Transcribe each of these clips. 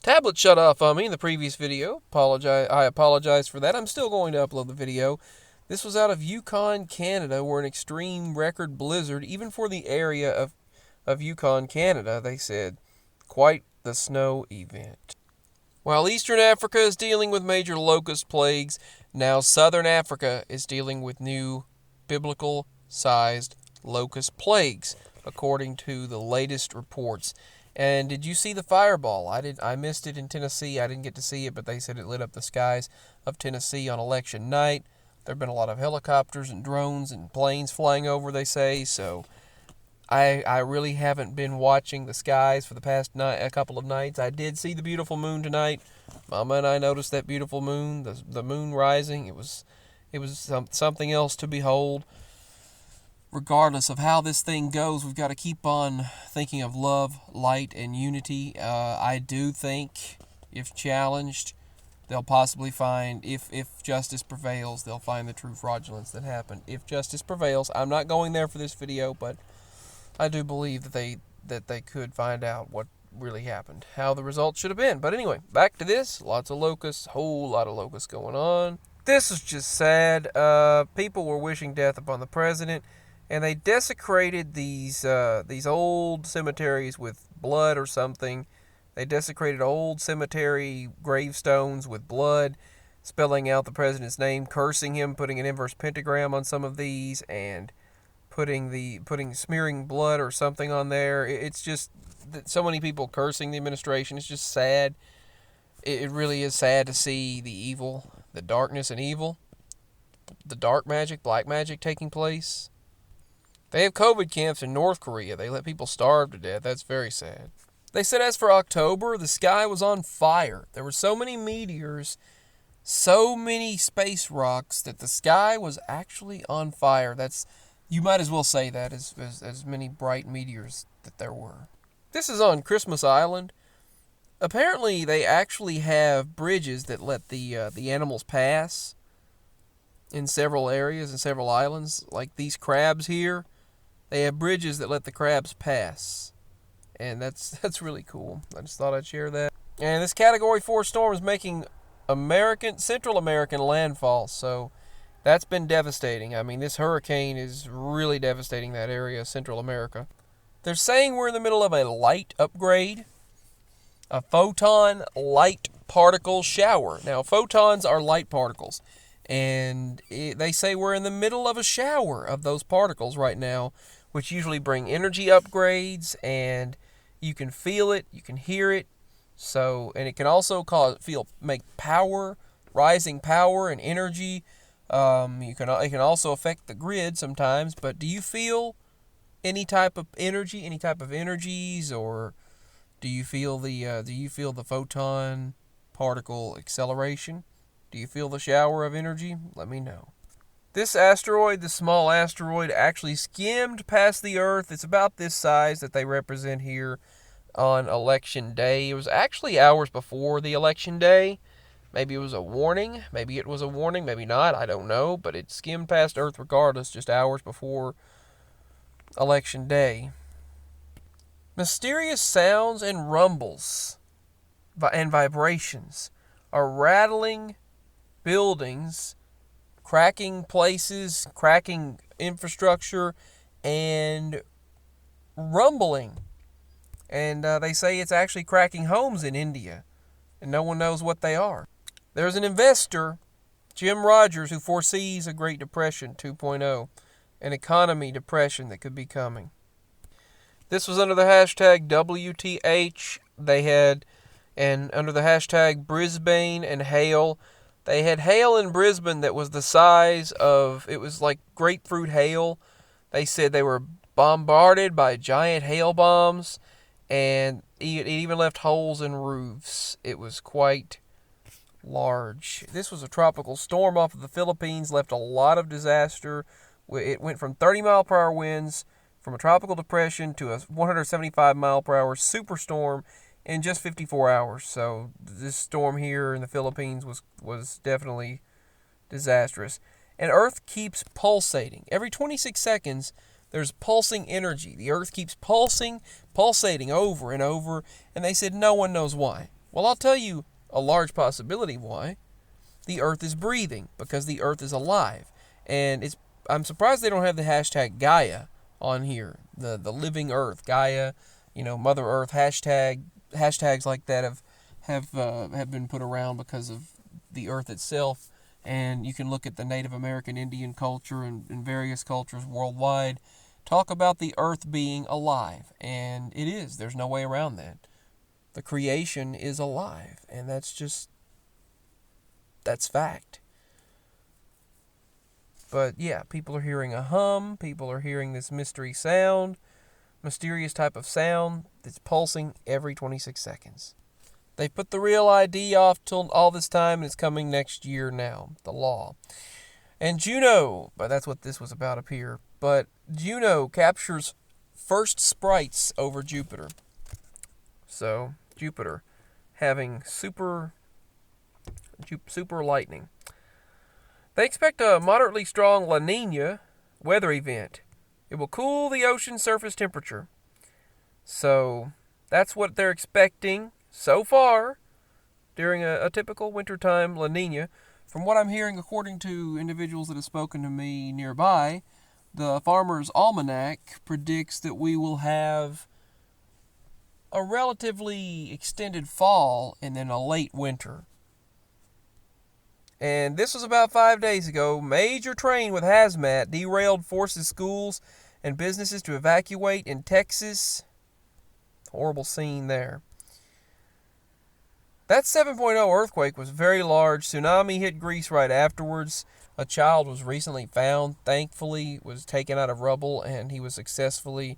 Tablet shut off on me in the previous video. I apologize for that. I'm still going to upload the video. This was out of Yukon, Canada, where an extreme record blizzard, even for the area of Yukon, Canada, they said, quite the snow event. While Eastern Africa is dealing with major locust plagues, now Southern Africa is dealing with new biblical-sized locust plagues, according to the latest reports. And did you see the fireball? I missed it in Tennessee. I didn't get to see it, but they said it lit up the skies of Tennessee on election night. There have been a lot of helicopters and drones and planes flying over, they say. So I really haven't been watching the skies for the past a couple of nights. I did see the beautiful moon tonight. Mama and I noticed that beautiful moon, the moon rising. It was something else to behold. Regardless of how this thing goes, we've got to keep on thinking of love, light, and unity. I do think, if challenged, they'll possibly find, if justice prevails, they'll find the true fraudulence that happened. If justice prevails, I'm not going there for this video, but I do believe that they could find out what really happened, how the results should have been. But anyway, back to this. Lots of locusts, whole lot of locusts going on. This is just sad. People were wishing death upon the president. And they desecrated these old cemeteries with blood or something. They desecrated old cemetery gravestones with blood, spelling out the president's name, cursing him, putting an inverse pentagram on some of these, and smearing blood or something on there. It's just so many people cursing the administration. It's just sad. It really is sad to see the evil, the darkness and evil, the dark magic, black magic taking place. They have COVID camps in North Korea. They let people starve to death. That's very sad. They said as for October, the sky was on fire. There were so many meteors, so many space rocks, that the sky was actually on fire. You might as well say that as many bright meteors that there were. This is on Christmas Island. Apparently, they actually have bridges that let the animals pass in several areas and several islands. Like these crabs here. They have bridges that let the crabs pass. And that's really cool. I just thought I'd share that. And this Category 4 storm is making Central American landfall. So that's been devastating. I mean, this hurricane is really devastating that area, Central America. They're saying we're in the middle of a light upgrade. A photon light particle shower. Now, photons are light particles. And they say we're in the middle of a shower of those particles right now, which usually bring energy upgrades, and you can feel it, you can hear it. So, and it can also make power, rising power and energy. It can also affect the grid sometimes. But do you feel any type of energy, any type of energies, or do you feel the photon particle acceleration? Do you feel the shower of energy? Let me know. This small asteroid, actually skimmed past the Earth. It's about this size that they represent here on Election Day. It was actually hours before the Election Day. Maybe it was a warning. Maybe not. I don't know. But it skimmed past Earth regardless, just hours before Election Day. Mysterious sounds and rumbles and vibrations are rattling buildings, cracking places, cracking infrastructure, and rumbling. And they say it's actually cracking homes in India, and no one knows what they are. There's an investor, Jim Rogers, who foresees a Great Depression 2.0, an economy depression that could be coming. This was under the hashtag WTH. And under the hashtag Brisbane and hail. They had hail in Brisbane that was the size of, it was like grapefruit hail. They said they were bombarded by giant hail bombs, and it even left holes in roofs. It was quite large. This was a tropical storm off of the Philippines, left a lot of disaster. It went from 30-mile-per-hour winds from a tropical depression to a 175-mile-per-hour superstorm in just 54 hours. So this storm here in the Philippines was definitely disastrous. And Earth keeps pulsating. Every 26 seconds, there's pulsing energy. The Earth keeps pulsating over and over. And they said no one knows why. Well, I'll tell you a large possibility why. The Earth is breathing, because the Earth is alive. And I'm surprised they don't have the hashtag Gaia on here. The living Earth, Gaia, Mother Earth, hashtags like that have been put around because of the Earth itself. And you can look at the Native American Indian culture and various cultures worldwide talk about the Earth being alive. And it is. There's no way around that. The creation is alive. And that's fact. But yeah, people are hearing a hum. People are hearing this mysterious type of sound that's pulsing every 26 seconds. They put the real ID off till all this time, and it's coming next year now, the law. And Juno, but that's what this was about up here. But Juno captures first sprites over Jupiter. So Jupiter having super lightning. They expect a moderately strong La Nina weather event. It will cool the ocean surface temperature. So that's what they're expecting so far during a typical wintertime La Nina. From what I'm hearing, according to individuals that have spoken to me nearby, the Farmer's Almanac predicts that we will have a relatively extended fall and then a late winter. And this was about 5 days ago. Major train with hazmat derailed, forces schools and businesses to evacuate in Texas. Horrible scene there. That 7.0 earthquake was very large. Tsunami hit Greece right afterwards. A child was recently found. Thankfully, was taken out of rubble, and he was successfully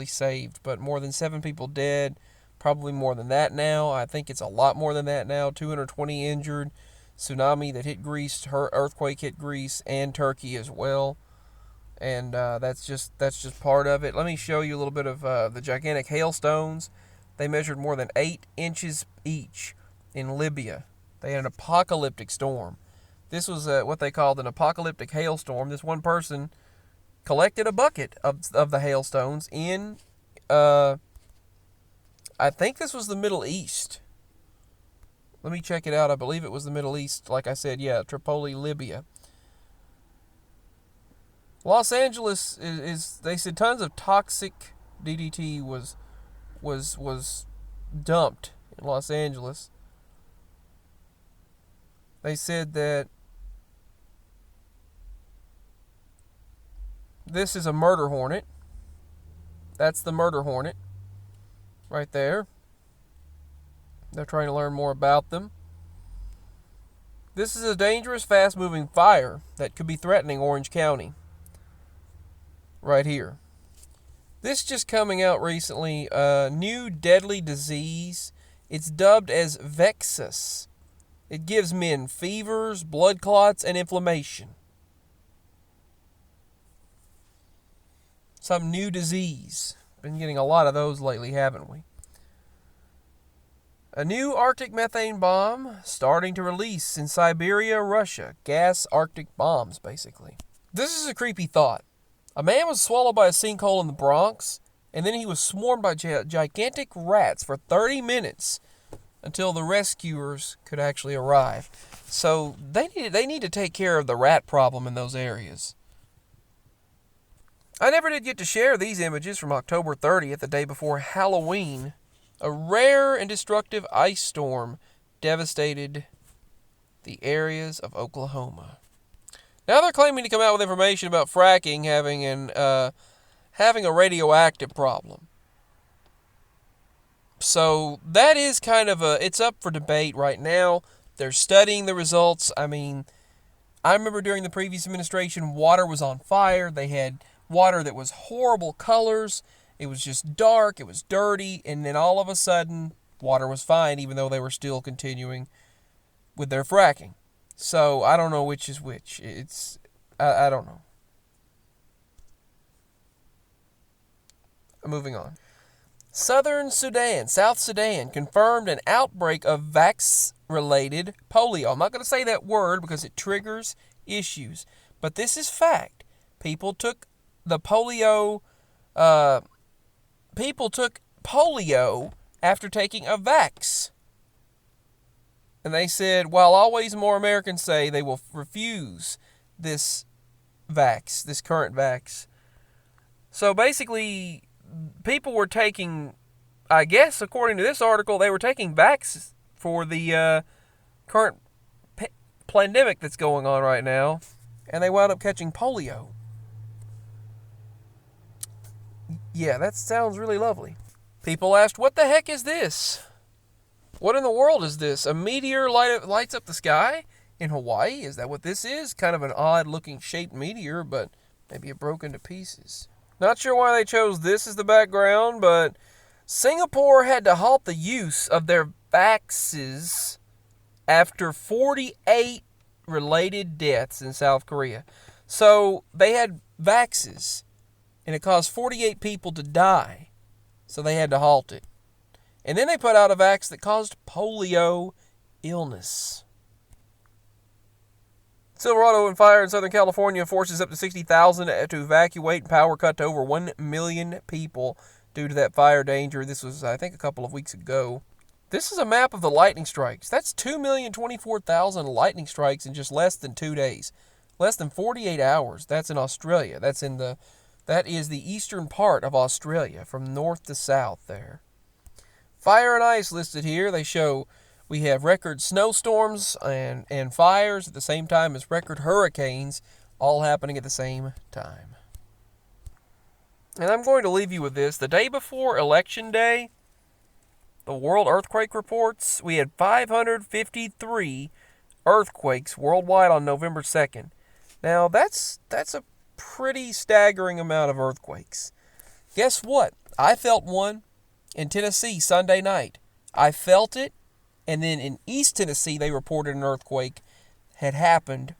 saved. But more than 7 people dead. Probably more than that now. I think it's a lot more than that now. 220 injured. Tsunami that hit Greece. Her earthquake hit Greece and Turkey as well. And that's just part of it. Let me show you a little bit of the gigantic hailstones. They measured more than 8 inches each in Libya. They had an apocalyptic storm. This was what they called an apocalyptic hailstorm. This one person collected a bucket of the hailstones in, I think this was the Middle East. Let me check it out. I believe it was the Middle East. Like I said, yeah, Tripoli, Libya. Los Angeles is they said tons of toxic DDT was dumped in Los Angeles. They said that this is a murder hornet. That's the murder hornet right there. They're trying to learn more about them. This is a dangerous, fast-moving fire that could be threatening Orange County. Right here. This just coming out recently, a new deadly disease. It's dubbed as Vexus. It gives men fevers, blood clots, and inflammation. Some new disease. Been getting a lot of those lately, haven't we? A new Arctic methane bomb starting to release in Siberia, Russia. Gas Arctic bombs, basically. This is a creepy thought. A man was swallowed by a sinkhole in the Bronx, and then he was swarmed by gigantic rats for 30 minutes until the rescuers could actually arrive. So they need to take care of the rat problem in those areas. I never did get to share these images from October 30th, the day before Halloween. A rare and destructive ice storm devastated the areas of Oklahoma. Now they're claiming to come out with information about fracking having a radioactive problem. So that is kind of it's up for debate right now. They're studying the results. I mean, I remember during the previous administration, water was on fire. They had water that was horrible colors. It was just dark. It was dirty. And then all of a sudden, water was fine, even though they were still continuing with their fracking. So I don't know which is which. I don't know. Moving on. South Sudan confirmed an outbreak of vax-related polio. I'm not going to say that word because it triggers issues. But this is fact. People took polio after taking a vax. And they said, while always more Americans say they will refuse this vax, this current vax. So basically, people were taking, I guess, according to this article, they were taking vax for the current pandemic that's going on right now, and they wound up catching polio. Yeah, that sounds really lovely. People asked, what the heck is this? What in the world is this? A meteor lights up the sky in Hawaii? Is that what this is? Kind of an odd-looking shaped meteor, but maybe it broke into pieces. Not sure why they chose this as the background, but Singapore had to halt the use of their vaxes after 48 related deaths in South Korea. So they had vaxes, and it caused 48 people to die. So they had to halt it. And then they put out a vax that caused polio illness. Silverado and fire in Southern California forces up to 60,000 to evacuate, and power cut to over 1 million people due to that fire danger. This was, I think, a couple of weeks ago. This is a map of the lightning strikes. That's 2,024,000 lightning strikes in just less than 2 days. Less than 48 hours. That's in Australia. That is the eastern part of Australia, from north to south there. Fire and ice listed here. They show we have record snowstorms and fires at the same time as record hurricanes, all happening at the same time. And I'm going to leave you with this. The day before Election Day, the World Earthquake reports, we had 553 earthquakes worldwide on November 2nd. Now, that's a pretty staggering amount of earthquakes. Guess what? I felt one in Tennessee Sunday night. I felt it, and then in East Tennessee they reported an earthquake had happened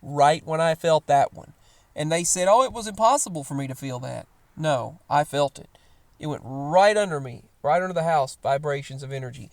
right when I felt that one. And they said, oh, it was impossible for me to feel that. No, I felt it. It went right under me, right under the house, vibrations of energy.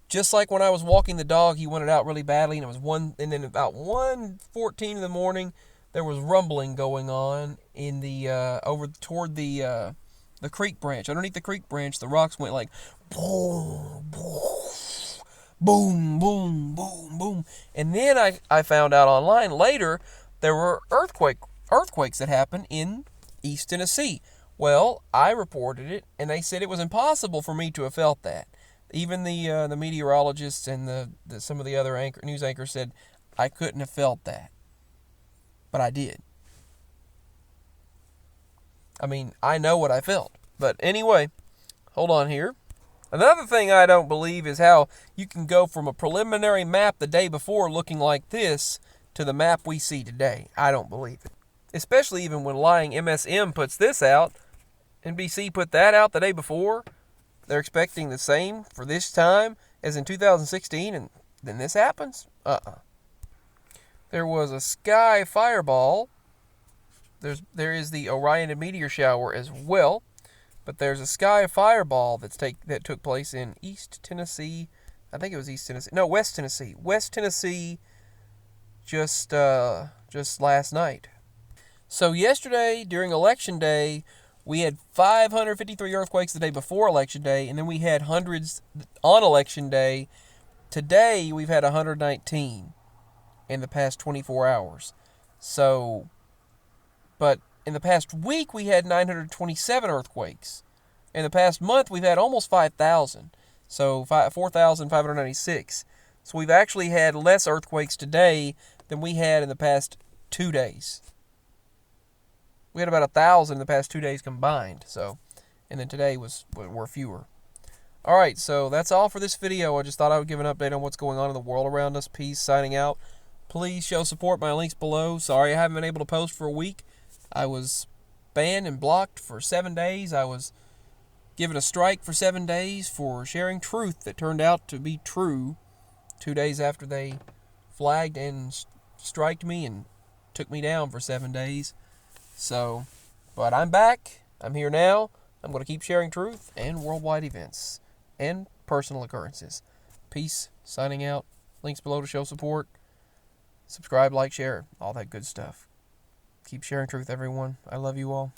Just like when I was walking the dog, he wanted out really badly, and then about 1:14 in the morning, there was rumbling going on in the over toward the creek branch. Underneath the creek branch, the rocks went like boom, boom, boom, boom, boom. And then I found out online later there were earthquakes that happened in East Tennessee. Well, I reported it, and they said it was impossible for me to have felt that. Even the meteorologists and some of the other news anchors said I couldn't have felt that. But I did. I mean, I know what I felt. But anyway, hold on here. Another thing I don't believe is how you can go from a preliminary map the day before looking like this to the map we see today. I don't believe it. Especially even when lying MSM puts this out. NBC put that out the day before. They're expecting the same for this time as in 2016, and then this happens? There was a sky fireball. There is the Orion meteor shower as well, but there's a sky fireball that took place in East Tennessee. I think it was East Tennessee. No, West Tennessee. West Tennessee just last night. So yesterday, during Election Day, we had 553 earthquakes the day before Election Day, and then we had hundreds on Election Day. Today, we've had 119 in the past 24 hours. So, but in the past week, we had 927 earthquakes. In the past month, we've had almost 5,000. So, 4,596. So, we've actually had less earthquakes today than we had in the past 2 days. We had about 1,000 in the past 2 days combined. So, and then today were fewer. Alright, so that's all for this video. I just thought I would give an update on what's going on in the world around us. Peace, signing out. Please show support by links below. Sorry I haven't been able to post for a week. I was banned and blocked for 7 days. I was given a strike for 7 days for sharing truth that turned out to be true 2 days after they flagged and striked me and took me down for 7 days. So, but I'm back. I'm here now. I'm going to keep sharing truth and worldwide events and personal occurrences. Peace, signing out. Links below to show support. Subscribe, like, share, all that good stuff. Keep sharing truth, everyone. I love you all.